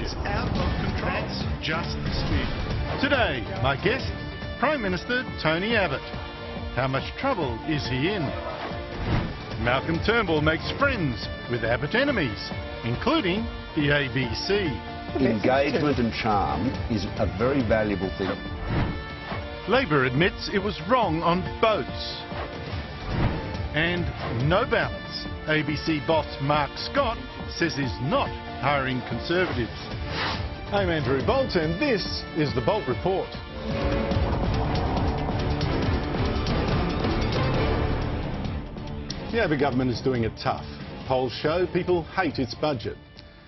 is out of control. That's just the spin. Today, my guest, Prime Minister Tony Abbott. How much trouble is he in? Malcolm Turnbull makes friends with Abbott enemies, including the ABC. Engagement and charm is a very valuable thing. Labor admits it was wrong on boats. And no balance. ABC boss Mark Scott says he's not hiring Conservatives. I'm Andrew Bolt and this is the Bolt Report. The Abbott government is doing it tough. Polls show people hate its budget.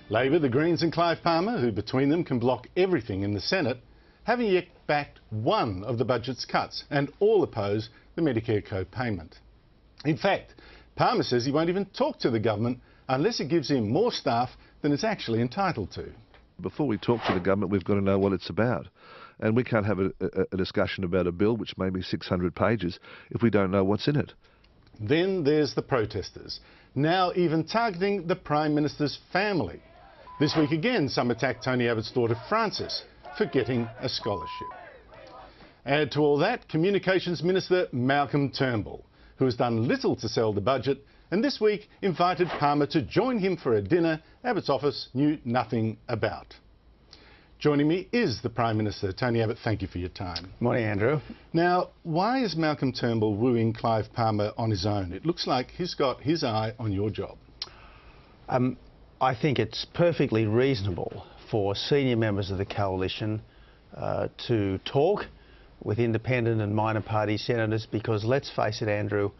Labor, the Greens and Clive Palmer, who between them can block everything in the Senate, haven't yet backed one of the budget's cuts and all oppose the Medicare co-payment. In fact, Palmer says he won't even talk to the government unless it gives him more staff than it's actually entitled to. Before we talk to the government, we've got to know what it's about. And we can't have a discussion about a bill which may be 600 pages if we don't know what's in it. Then there's the protesters, now even targeting the Prime Minister's family. This week again, some attacked Tony Abbott's daughter Frances for getting a scholarship. Add to all that, Communications Minister Malcolm Turnbull, who has done little to sell the budget, and this week invited Palmer to join him for a dinner Abbott's office knew nothing about. Joining me is the Prime Minister. Tony Abbott, thank you for your time. Morning, Andrew. Now, why is Malcolm Turnbull wooing Clive Palmer on his own? It looks like he's got his eye on your job. I think it's perfectly reasonable for senior members of the coalition to talk with independent and minor party senators because, let's face it, Andrew,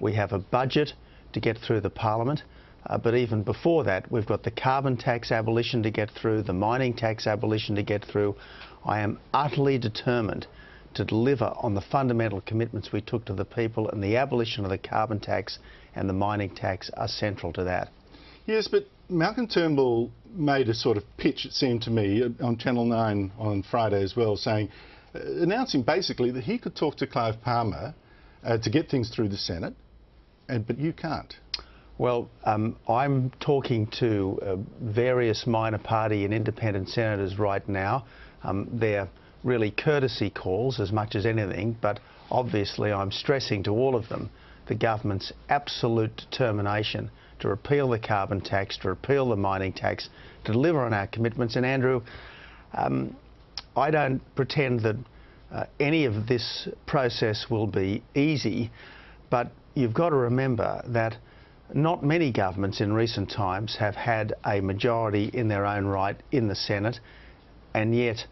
we have a budget to get through the Parliament. But even before that, we've got the carbon tax abolition to get through, the mining tax abolition to get through. I am utterly determined to deliver on the fundamental commitments we took to the people, and the abolition of the carbon tax and the mining tax are central to that. Yes, but Malcolm Turnbull made a sort of pitch, it seemed to me, on Channel 9 on Friday as well, saying, announcing basically that he could talk to Clive Palmer to get things through the Senate, but you can't. Well, I'm talking to various minor party and independent senators right now. They're really courtesy calls as much as anything, but obviously I'm stressing to all of them the government's absolute determination to repeal the carbon tax, to repeal the mining tax, to deliver on our commitments. And Andrew, I don't pretend that any of this process will be easy, but you've got to remember that not many governments in recent times have had a majority in their own right in the Senate, and yet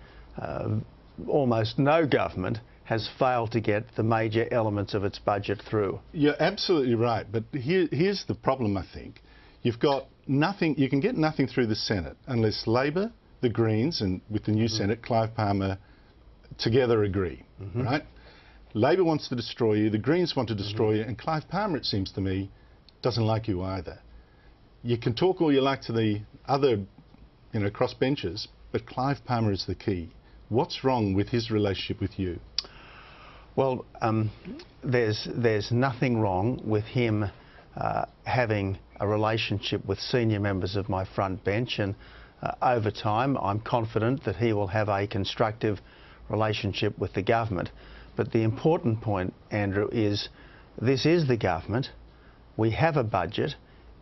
almost no government has failed to get the major elements of its budget through. You're absolutely right, but here's the problem, I think. You've got nothing, you can get nothing through the Senate unless Labor, the Greens, and with the new Senate, Clive Palmer, together agree, right? Labor wants to destroy you, the Greens want to destroy you, and Clive Palmer, it seems to me, doesn't like you either. You can talk all you like to the other, crossbenchers, but Clive Palmer is the key. What's wrong with his relationship with you? Well, there's nothing wrong with him having a relationship with senior members of my front bench, and over time I'm confident that he will have a constructive relationship with the government. But the important point, Andrew, is this is the government. We have a budget.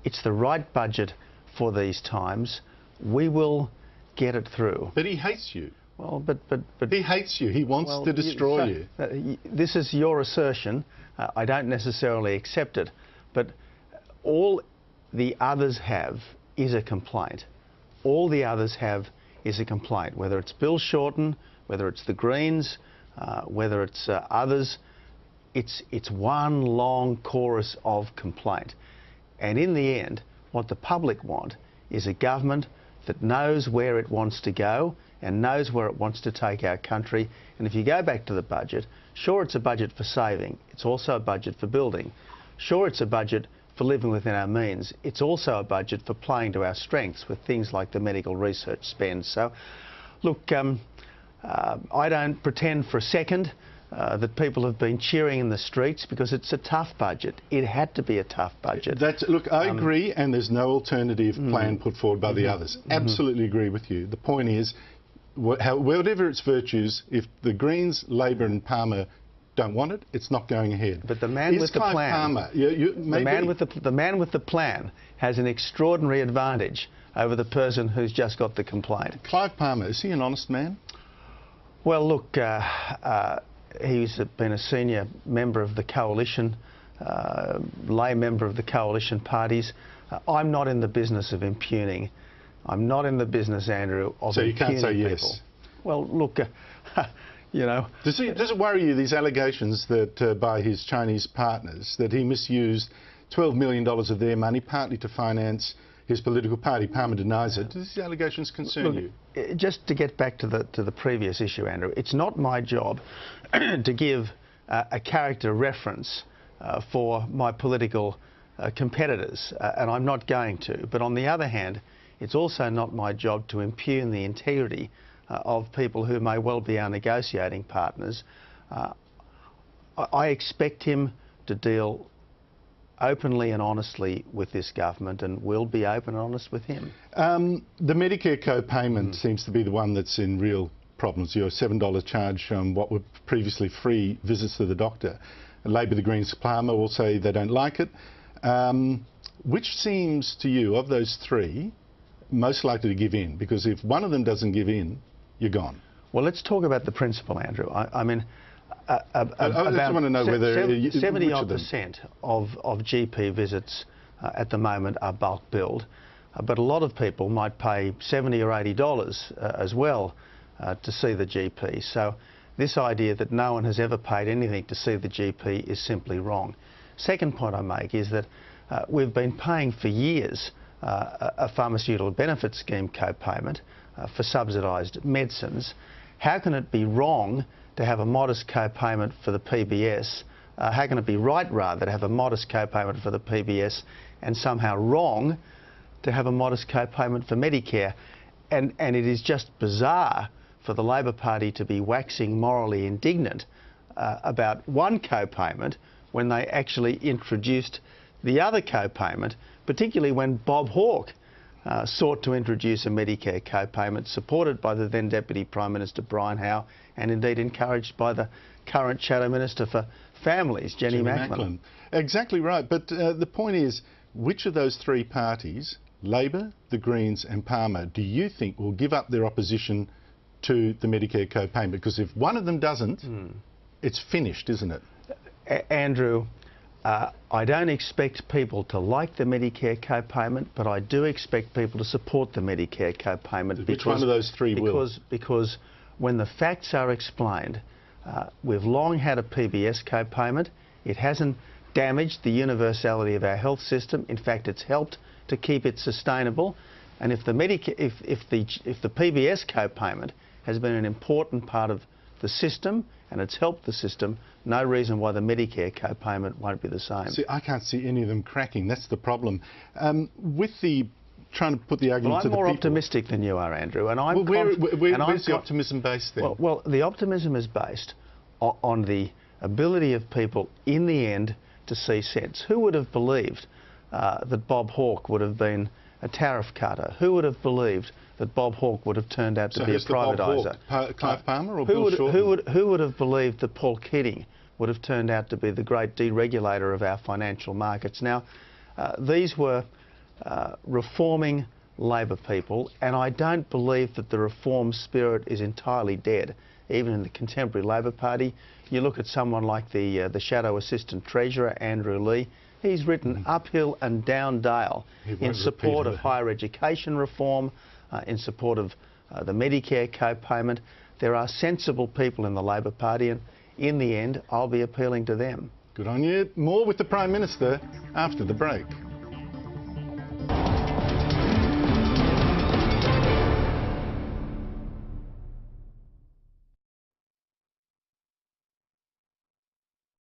It's the right budget for these times. We will get it through. But he hates you. Well, but he hates you. He wants to destroy you. This is your assertion. I don't necessarily accept it. But all the others have is a complaint. All the others have is a complaint, whether it's Bill Shorten, whether it's the Greens, whether it's others. It's one long chorus of complaint. And in the end, what the public want is a government that knows where it wants to go and knows where it wants to take our country. And if you go back to the budget, sure, it's a budget for saving. It's also a budget for building. Sure, it's a budget for living within our means. It's also a budget for playing to our strengths with things like the medical research spend. So, look, I don't pretend for a second that people have been cheering in the streets because it's a tough budget. It had to be a tough budget. Look, I agree, and there's no alternative plan put forward by the others. Absolutely agree with you. The point is, whatever its virtues, if the Greens, Labor and Palmer don't want it, it's not going ahead. But the man with the plan, the man with the plan has an extraordinary advantage over the person who's just got the complaint. Clive Palmer, is he an honest man? Well, look, he's been a senior member of the coalition, lay member of the coalition parties. I'm not in the business of impugning. I'm not in the business, Andrew, of impugning people. So you can't say yes? Well, look, you know... Does it worry you, these allegations that by his Chinese partners, that he misused $12 million of their money, partly to finance his political party? Palmer denies it. Do these allegations concern you? Just to get back to the previous issue, Andrew, it's not my job to give a character reference for my political competitors, and I'm not going to. But on the other hand, it's also not my job to impugn the integrity of people who may well be our negotiating partners. I expect him to deal openly and honestly with this government, and we'll be open and honest with him. The Medicare co-payment seems to be the one that's in real problems. Your $7 charge on what were previously free visits to the doctor. Labor, the Greens, Palmer all say they don't like it. Which seems to you, of those three, most likely to give in? Because if one of them doesn't give in, you're gone. Well, let's talk about the principle, Andrew. I mean, I just want to know whether 70% of GP visits at the moment are bulk billed, but a lot of people might pay $70 or $80 as well to see the GP. So this idea that no one has ever paid anything to see the GP is simply wrong. Second point I make is that we've been paying for years a pharmaceutical benefit scheme co-payment for subsidised medicines. How can it be wrong to have a modest co-payment for the PBS? How can it be right, rather, to have a modest co-payment for the PBS and somehow wrong to have a modest co-payment for Medicare? And it is just bizarre for the Labor Party to be waxing morally indignant about one co-payment when they actually introduced the other co-payment, particularly when Bob Hawke sought to introduce a Medicare co-payment supported by the then Deputy Prime Minister Brian Howe and indeed encouraged by the current Shadow Minister for Families, Jenny Macklin. Exactly right, but the point is, which of those three parties, Labor, the Greens and Palmer, do you think will give up their opposition to the Medicare co-payment? Because if one of them doesn't, it's finished, isn't it? Andrew, I don't expect people to like the Medicare co-payment, but I do expect people to support the Medicare co-payment. Which one of those three will? Because when the facts are explained, we've long had a PBS co-payment. It hasn't damaged the universality of our health system. In fact, it's helped to keep it sustainable. And if the PBS co-payment has been an important part of the system and it's helped the system, no reason why the Medicare co-payment won't be the same. See, I can't see any of them cracking. That's the problem. With the trying to put the argument to the people... I'm more optimistic than you are, Andrew, and I'm... Where's the optimism based then? Well, the optimism is based on the ability of people in the end to see sense. Who would have believed that Bob Hawke would have been a tariff cutter? Who would have believed that Bob Hawke would have turned out to be a privatiser? Clive Palmer or Bill Shorten? Who would have believed that Paul Keating would have turned out to be the great deregulator of our financial markets? Now, these were reforming Labor people, and I don't believe that the reform spirit is entirely dead, even in the contemporary Labor Party. You look at someone like the Shadow Assistant Treasurer, Andrew Leigh. He's written uphill and down dale in support of higher education reform, in support of the Medicare co-payment. There are sensible people in the Labor Party, and in the end, I'll be appealing to them. Good on you. More with the Prime Minister after the break.